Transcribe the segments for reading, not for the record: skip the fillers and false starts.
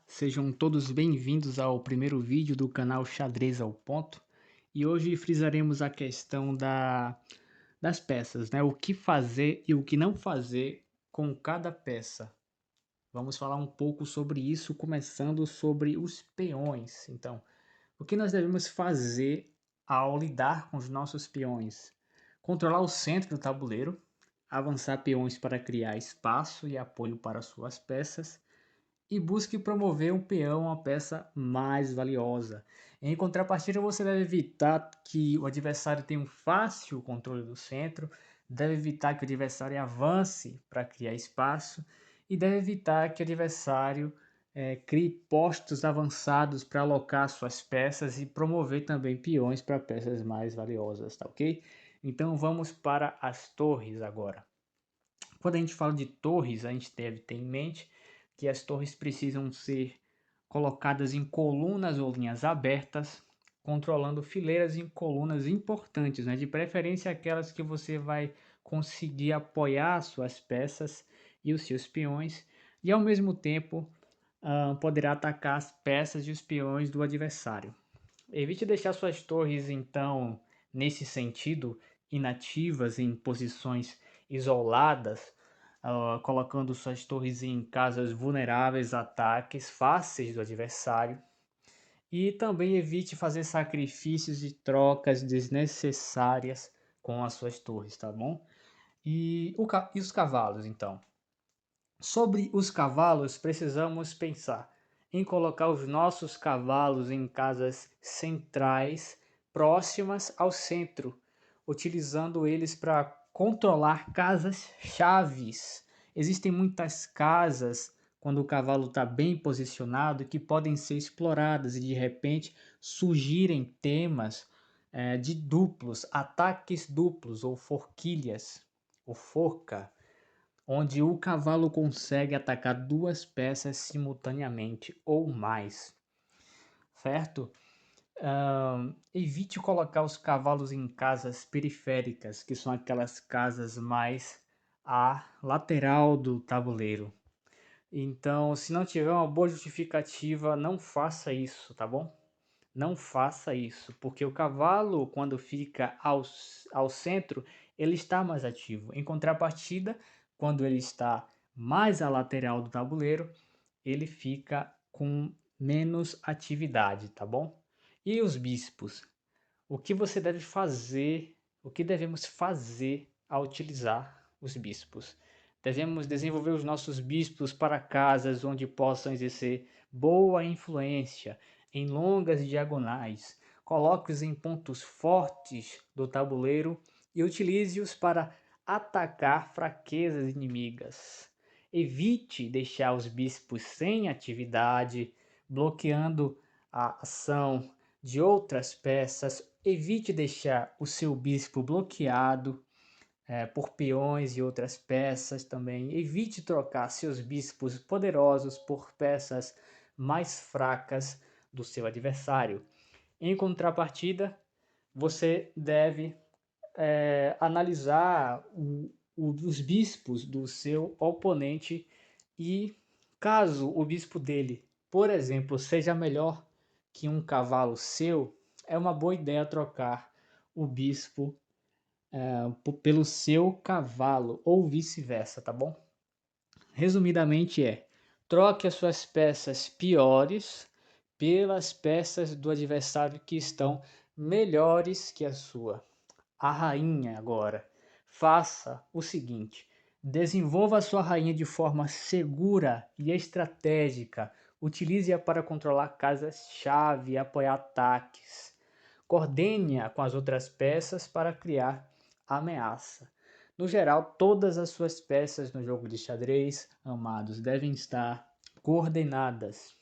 sejam todos bem-vindos ao primeiro vídeo do canal Xadrez ao Ponto. E hoje frisaremos a questão das peças, né? O que fazer e o que não fazer com cada peça. Vamos falar um pouco sobre isso, começando sobre os peões. Então, o que nós devemos fazer ao lidar com os nossos peões? Controlar o centro do tabuleiro, avançar peões para criar espaço e apoio para suas peças, e busque promover um peão, uma peça mais valiosa. Em contrapartida, você deve evitar que o adversário tenha um fácil controle do centro, deve evitar que o adversário avance para criar espaço e deve evitar que o adversário crie postos avançados para alocar suas peças e promover também peões para peças mais valiosas, tá ok? Então vamos para as torres agora. Quando a gente fala de torres, a gente deve ter em mente que as torres precisam ser colocadas em colunas ou linhas abertas, controlando fileiras em colunas importantes, né? De preferência aquelas que você vai conseguir apoiar suas peças e os seus peões, e ao mesmo tempo poderá atacar as peças e os peões do adversário. Evite deixar suas torres, então, nesse sentido, inativas em posições isoladas, colocando suas torres em casas vulneráveis a ataques fáceis do adversário. E também evite fazer sacrifícios e trocas desnecessárias com as suas torres, tá bom? E os cavalos, então? Sobre os cavalos, precisamos pensar em colocar os nossos cavalos em casas centrais, próximas ao centro, utilizando eles para controlar casas chaves. Existem muitas casas, quando o cavalo está bem posicionado, que podem ser exploradas e de repente surgirem temas de duplos, ataques duplos ou forquilhas, ou forca, onde o cavalo consegue atacar duas peças simultaneamente ou mais, certo? Evite colocar os cavalos em casas periféricas, que são aquelas casas mais à lateral do tabuleiro. Então, se não tiver uma boa justificativa, não faça isso, tá bom? Não faça isso, porque o cavalo, quando fica ao centro, ele está mais ativo. Em contrapartida, quando ele está mais à lateral do tabuleiro, ele fica com menos atividade, tá bom? E os bispos? O que você deve fazer, o que devemos fazer ao utilizar os bispos? Devemos desenvolver os nossos bispos para casas onde possam exercer boa influência, em longas diagonais. Coloque-os em pontos fortes do tabuleiro e utilize-os para atacar fraquezas inimigas. Evite deixar os bispos sem atividade, bloqueando a ação de outras peças. Evite deixar o seu bispo bloqueado por peões e outras peças também. Evite trocar seus bispos poderosos por peças mais fracas do seu adversário. Em contrapartida, você deve analisar os bispos do seu oponente e caso o bispo dele, por exemplo, seja melhor que um cavalo seu, é uma boa ideia trocar o bispo pelo seu cavalo ou vice-versa, tá bom? Resumidamente troque as suas peças piores pelas peças do adversário que estão melhores que a sua. A rainha agora. Faça o seguinte: desenvolva a sua rainha de forma segura e estratégica. Utilize-a para controlar casas-chave e apoiar ataques. Coordene-a com as outras peças para criar ameaça. No geral, todas as suas peças no jogo de xadrez, amados, devem estar coordenadas.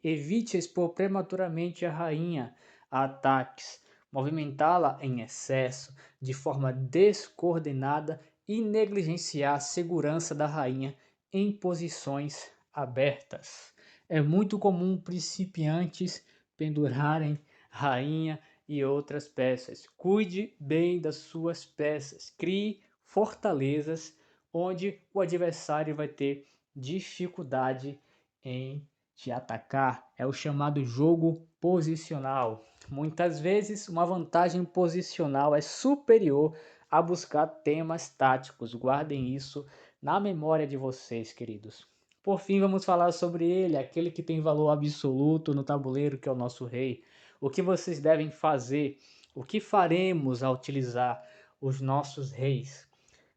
Evite expor prematuramente a rainha a ataques, movimentá-la em excesso, de forma descoordenada e negligenciar a segurança da rainha em posições abertas. É muito comum principiantes pendurarem rainha e outras peças. Cuide bem das suas peças. Crie fortalezas onde o adversário vai ter dificuldade em te atacar é o chamado jogo posicional. Muitas vezes, uma vantagem posicional é superior a buscar temas táticos. Guardem isso na memória de vocês, queridos. Por fim, vamos falar sobre ele, aquele que tem valor absoluto no tabuleiro, que é o nosso rei. O que vocês devem fazer, o que faremos ao utilizar os nossos reis?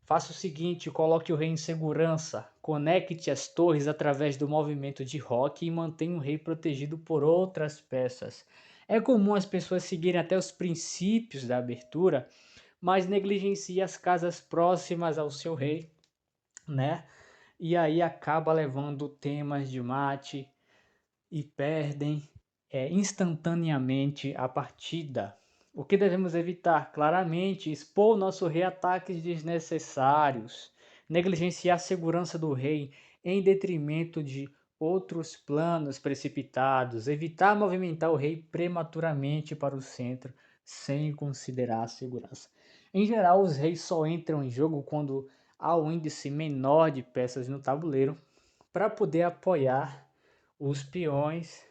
Faça o seguinte, coloque o rei em segurança, conecte as torres através do movimento de roque e mantenha o rei protegido por outras peças. É comum as pessoas seguirem até os princípios da abertura, mas negligenciam as casas próximas ao seu rei, né? E aí acaba levando temas de mate e perdem instantaneamente a partida. O que devemos evitar? Claramente, expor nosso rei a ataques desnecessários, negligenciar a segurança do rei em detrimento de outros planos precipitados, evitar movimentar o rei prematuramente para o centro, sem considerar a segurança. Em geral, os reis só entram em jogo quando há um índice menor de peças no tabuleiro para poder apoiar os peões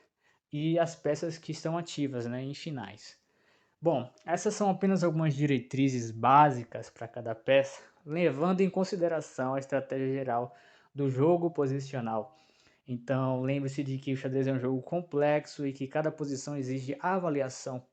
e as peças que estão ativas, né, em finais. Bom, essas são apenas algumas diretrizes básicas para cada peça, levando em consideração a estratégia geral do jogo posicional. Então, lembre-se de que o xadrez é um jogo complexo e que cada posição exige avaliação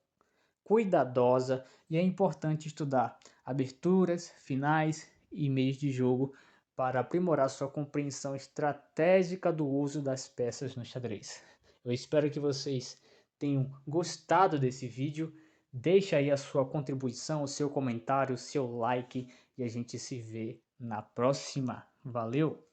cuidadosa e é importante estudar aberturas, finais e meios de jogo para aprimorar sua compreensão estratégica do uso das peças no xadrez. Eu espero que vocês tenham gostado desse vídeo. Deixe aí a sua contribuição, o seu comentário, o seu like e a gente se vê na próxima. Valeu!